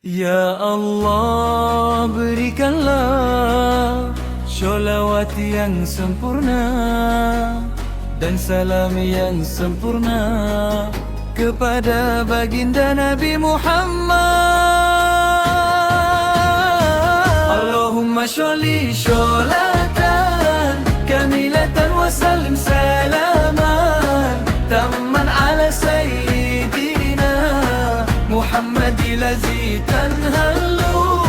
Ya Allah, berikanlah sholawat yang sempurna dan salam yang sempurna kepada baginda Nabi Muhammad. Allahumma sholli sholatan kamilatan wa sallim salaman tamman ala sayyidina Muhammadil aziz tanhalu.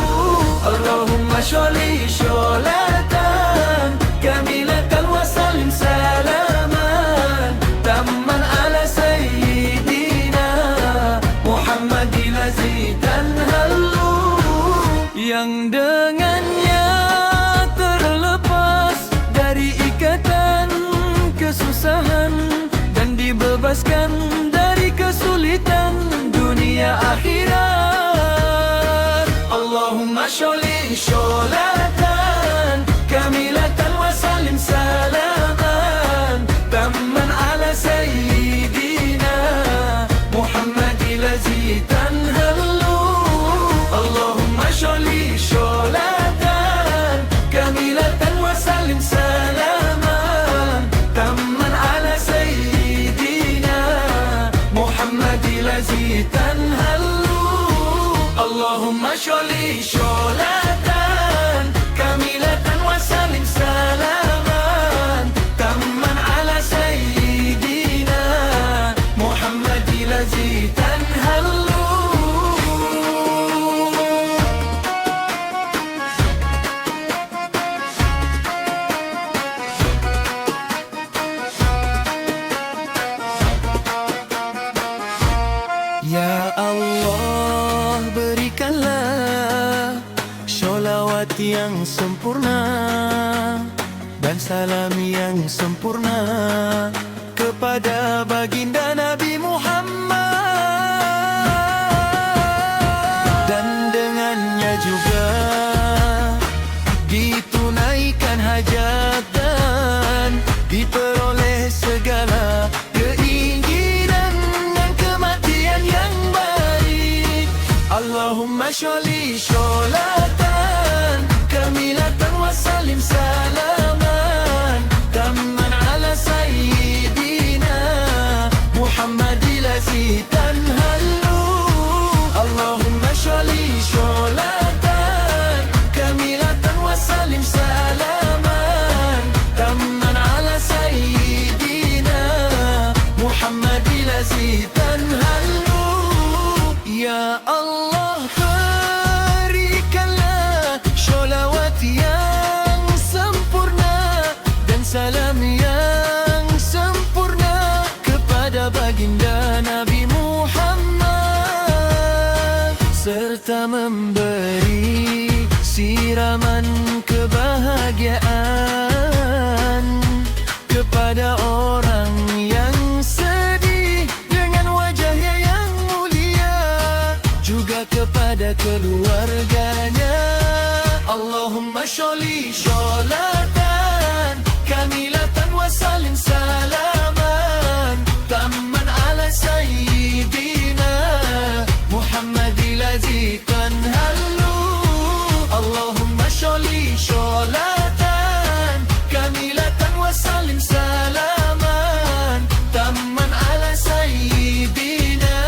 Allahumma sholli sholatan kamilatan wa sallim salaman tamman ala sayyidina Muhammadil aziz tanhalu, yang dengannya terlepas dari ikatan kesusahan dan dibebaskan dari kesulitan dunia akhirat. Allahumma sholli sholatan kamilatan wa sallim salaman tamman ala sayyidina Muhammadil aziz tanhalu. Allahumma sholli sholatan kamilatan wa sallim salaman tamman ala sayyidina Muhammadil aziz tanhalu. Allahumma sholli sholatan kamilatan wa sallim salaman tamman ala sayyidina Muhammadil aziz tanhalu. Ya Allah, berikanlah sholawat yang sempurna dan salam yang sempurna kepada baginda Nabi Muhammad, dan dengannya juga ditunaikan hajat dan diperoleh segala keinginan dan kematian yang baik. Allahumma sholli sholatan kamilatan wa sallim salaman tamman ala sayyidina Muhammadil aziz tanhalu. Allahumma sholli sholatan kamilatan wa sallim salaman tamman ala sayyidina Muhammadil aziz tanhalu. Ya Allah, berikanlah sholawat yang sempurna dan salam yang sempurna kepada baginda Nabi Muhammad, serta memberi siraman kebahagiaan kepada orang yang sedih dengan wajahnya yang mulia, juga kepada keluarganya. Allahumma sholli sholatan kamilatan wa sallim salaman tamman ala sayyidina Muhammadil aziz tanhalu. Allahumma sholli sholatan kamilatan wa sallim salaman tamman ala sayyidina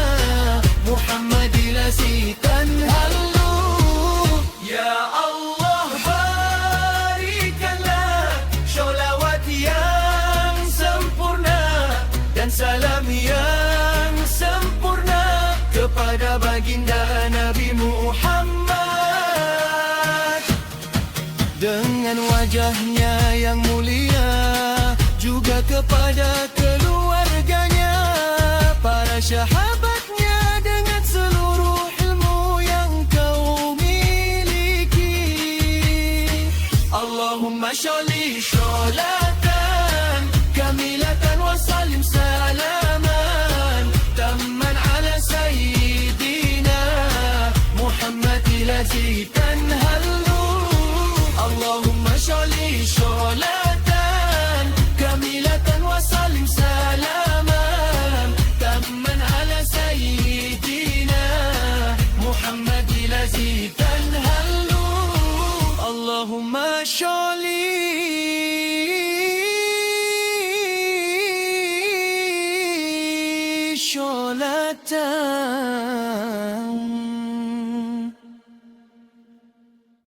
Muhammadil aziz tanhalu. Ya Allah, berikanlah sholawat yang sempurna dan salam yang sempurna kepada baginda Nabi Muhammad, dengan wajahnya yang mulia, juga kepada keluarganya, para sahabatnya, dengan seluruh ilmu yang kau miliki. Allahumma sholli sholatan kamilatan wa sallim salaman tamman ala sayyidina Muhammadil aziz tanhalu. Allahumma sholli sholatan kamilatan wa sallim salaman tamman ala sayyidina Muhammadil مزيدا هلو اللهم صل صلاة